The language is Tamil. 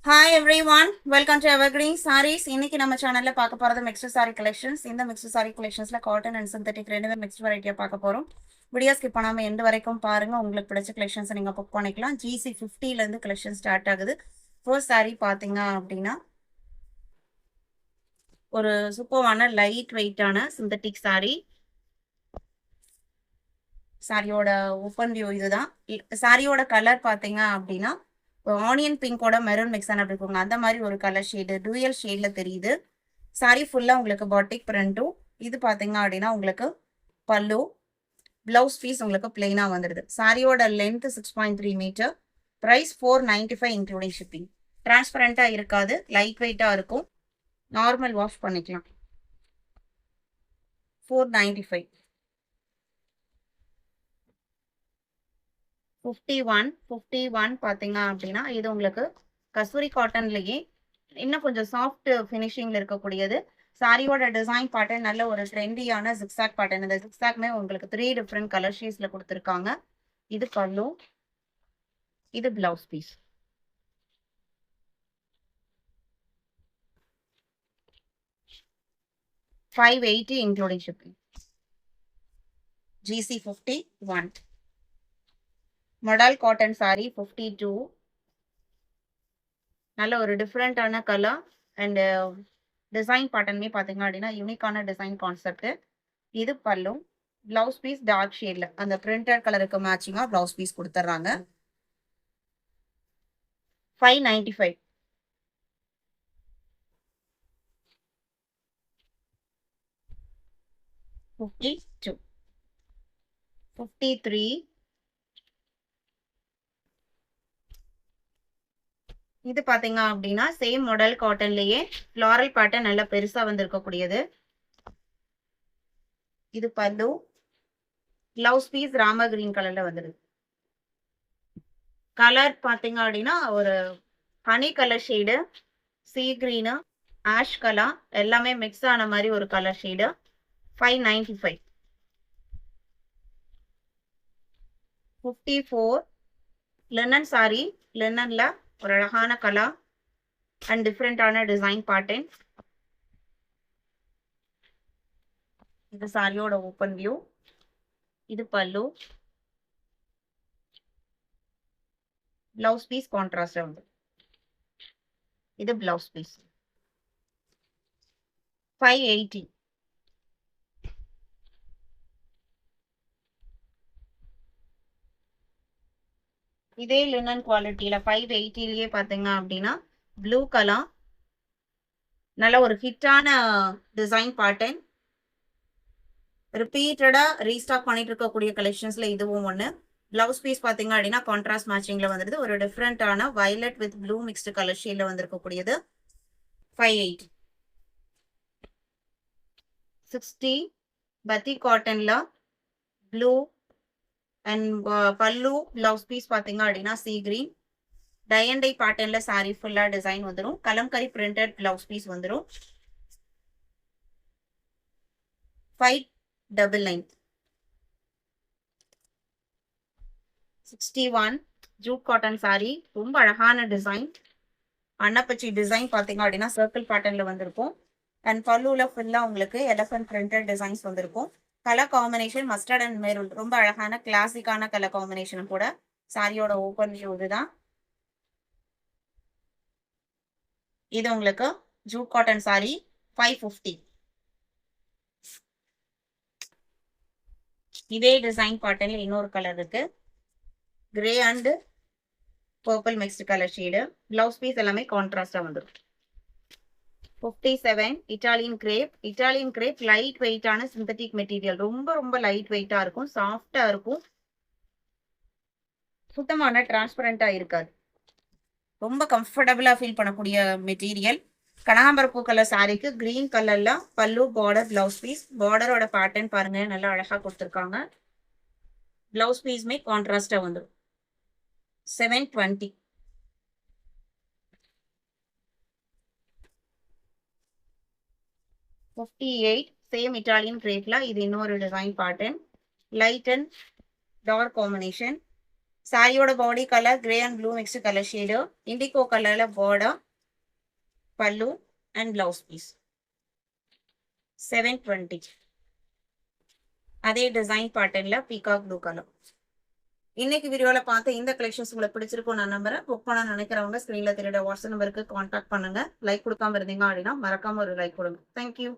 Hi everyone, welcome to Evergreen Sarees. இன்னைக்கு நம்ம சேனல்ல பார்க்க போறது மிக்ஸ்டு சாரி கலெக்ஷன்ஸ். இந்த மிக்ஸ்டு சாரி கலெக்ஷன்ஸ்ல காட்டன் அண்ட் சிந்தட்டிக் ரெண்டுமே மிக்ஸ்டு வெரைட்டியா பார்க்க போறோம். வீடியோ ஸ்கிப் பண்ணாம எண்ட் வரைக்கும் பாருங்க. உங்களுக்கு பிடிச்ச கலெக்ஷன்ஸ் நீங்க புக் பண்ணிக்கலாம். GC 50ல இருந்து கலெக்ஷன் ஸ்டார்ட் ஆகுது. ஃபர்ஸ்ட் சாரி பாத்தீங்க அப்படின்னா ஒரு சூப்பரான லைட் வெயிட்டான சிந்தட்டிக் சாரி. சாரியோட ஓப்பன் வியூ இதுதான். சாரியோட கலர் பாத்தீங்க அப்படின்னா ஆனியன் பிங்கோட மெரூன் மிக்ஸ் ஆன இருக்குங்க. அந்த மாதிரி ஒரு கலர் ஷேடு டூயல் ஷேட்ல தெரியுது. சாரி ஃபுல்லா உங்களுக்கு பாட்டிக் பிரிண்டும். இது பாத்தீங்க அப்படின்னா உங்களுக்கு பல்லு, பிளவுஸ் பீஸ் உங்களுக்கு பிளெயினா வந்துடுது. சாரியோட length 6.3 metre. Price 495 including shipping. டிரான்ஸ்பரண்டா இருக்காது, லைட் வெயிட்டா இருக்கும். நார்மல் வாஷ் பண்ணிக்கலாம். 495. 51 பாத்தீங்க அப்படின்னா இது உங்களுக்கு கசூரி காட்டன்லயே இன்னும் கொஞ்சம் சாஃப்ட் ஃபினிஷிங்ல இருக்கக்கூடியது. சாரியோட டிசைன் பேட்டர்ன் நல்ல ஒரு ட்ரெண்டியான ஜிக்ஸாக் பேட்டர்ன். இந்த ஜிக்ஸாக்மே உங்களுக்கு 3 டிஃப்ரெண்ட் கலர் ஷேட்ஸ்ல கொடுத்துருக்காங்க. இது பல்லு, இது blouse piece. $580 including shipping. GC 51. மடால் காட்டன் சாரி 52. நல்ல ஒரு டிஃப்ரெண்டான கலர் அண்ட் டிசைன் பேட்டர்னுமே பார்த்தீங்க அப்படின்னா யூனிக்கான டிசைன் கான்செப்ட். இது பல்லு, பிளவுஸ் பீஸ் டார்க் ஷேட்ல அந்த பிரிண்டட் கலருக்கு மேட்சிங்கா பிளவுஸ் பீஸ் கொடுத்துட்றாங்க. 595. 52. 53. இது பாத்தீங்க அப்படின்னா சேம் மாடல் காட்டன்லயே ஃப்ளாரல் பேட்டர்ன் நல்லா பெருசா வந்திருக்கக்கூடியது. இது பல்லு, பிளவுஸ் பீஸ் ராம கிரீன் கலர்ல வந்துடுது. கலர் பாத்தீங்க அப்படின்னா ஒரு honey colour shade, sea green, ash colour எல்லாமே மிக்ஸ் ஆன மாதிரி ஒரு கலர் ஷேடு. 595. 54. லினன் சாரி. லினன்ல ஒரு அழகான கலர் அண்ட் டிஃப்ரெண்டான டிசைன் பேட்டர்ன். இது சாரியோட ஓப்பன் வியூ. இது பல்லு, பிளவுஸ் பீஸ் கான்ட்ராஸ்ட் வந்து. இது பிளவுஸ் பீஸ். 580. இதே லினன் குவாலிட்டியில 580லயே பாத்தீங்க அப்படின்னா ப்ளூ கலர் நல்ல ஒரு ஹிட்டான டிசைன் பேட்டர்ன். ரிப்பீட்டடா ரீஸ்டாக் பண்ணிட்டு இருக்கக்கூடிய கலெக்ஷன்ஸ்ல இதுவும் ஒண்ணு. பிளவுஸ் பீஸ் பாத்தீங்க அப்படின்னா கான்ட்ராஸ்ட் மேட்சிங்ல வந்துருது. ஒரு டிஃப்ரெண்டான violet with blue mixed colour ஷேட்ல வந்திருக்கக்கூடியது. 580. 60. பத்தி காட்டன்ல ப்ளூ அண்ட் பல்லு, பிளவுஸ் பீஸ் பாத்தீங்க அப்படின்னா sea green. Tie and dye பேட்டர்ன்ல சாரி ஃபுல்லா டிசைன் வந்துடும். கலம்கரி பிரிண்டட் பிளவுஸ் பீஸ் வந்துடும். 599. 61. Jute cotton sari. ரொம்ப அழகான டிசைன். அன்னப்பச்சி டிசைன் பாத்தீங்க அப்படின்னா சர்க்கிள் பேட்டர்ன்ல வந்திருக்கும். அண்ட் பல்லுல ஃபுல்லா உங்களுக்கு எலஃபன்ட் பிரிண்டட் டிசைன்ஸ் வந்திருக்கும். Colour combination mustard and maroon. ரொம்ப அழகான கிளாசிக்கான கலர் காம்பினேஷன் கூட. சாரியோட ஓப்பன் வியூ இதுதான். இது உங்களுக்கு ஜூட் காட்டன் சாரி. 550. இதே டிசைன் பேட்டர்ன்ல இன்னொரு கலர் இருக்கு. Grey and purple mixed colour shade. Blouse piece எல்லாமே கான்ட்ராஸ்டா வந்துடும். 57. Italian crepe. Italian crepe light வெயிட்டான சிந்தட்டிக் மெட்டீரியல். ரொம்ப ரொம்ப லைட் வெயிட்டா இருக்கும், சாஃப்டா இருக்கும், சுத்தமான டிரான்ஸ்பரண்டா இருக்காது. ரொம்ப கம்ஃபர்டபுளா ஃபீல் பண்ணக்கூடிய மெட்டீரியல். கனகாம்பரப்பூ கலர் சாரிக்கு கிரீன் கலர்ல பல்லு, பார்டர், பிளவுஸ் பீஸ். பார்டரோட பேட்டர்ன் பாருங்க நல்லா அழகா கொடுத்துருக்காங்க. பிளவுஸ் பீஸ்மே கான்ட்ராஸ்டா வந்துடும். 720. 58. சேம் இட்டாலியன் கிரேப்ல இது இன்னொரு design pattern. Light and dark combination. சாரியோட body colour grey and blue mixed colour shade. Indigo கலர்ல பார்டர், பல்லு அண்ட் பிளவுஸ் பீஸ். 720. அதே டிசைன் பேட்டர்ன்ல பீகாக் ப்ளூ கலர். இன்னைக்கு வீடியோல பார்த்த இந்த கலெக்ஷன்ஸ் உங்களுக்கு பிடிச்சிருக்கும் நான் நம்புறேன். புக் பண்ண நினைக்கிறவங்க ஸ்கிரீன்ல தெரியுற வாட்ஸ்அப் நம்பருக்கு கான்டாக்ட் பண்ணுங்க. லைக் கொடுக்காம இருந்தீங்க அப்படின்னா மறக்காம ஒரு லைக் கொடுங்க. தேங்க்யூ.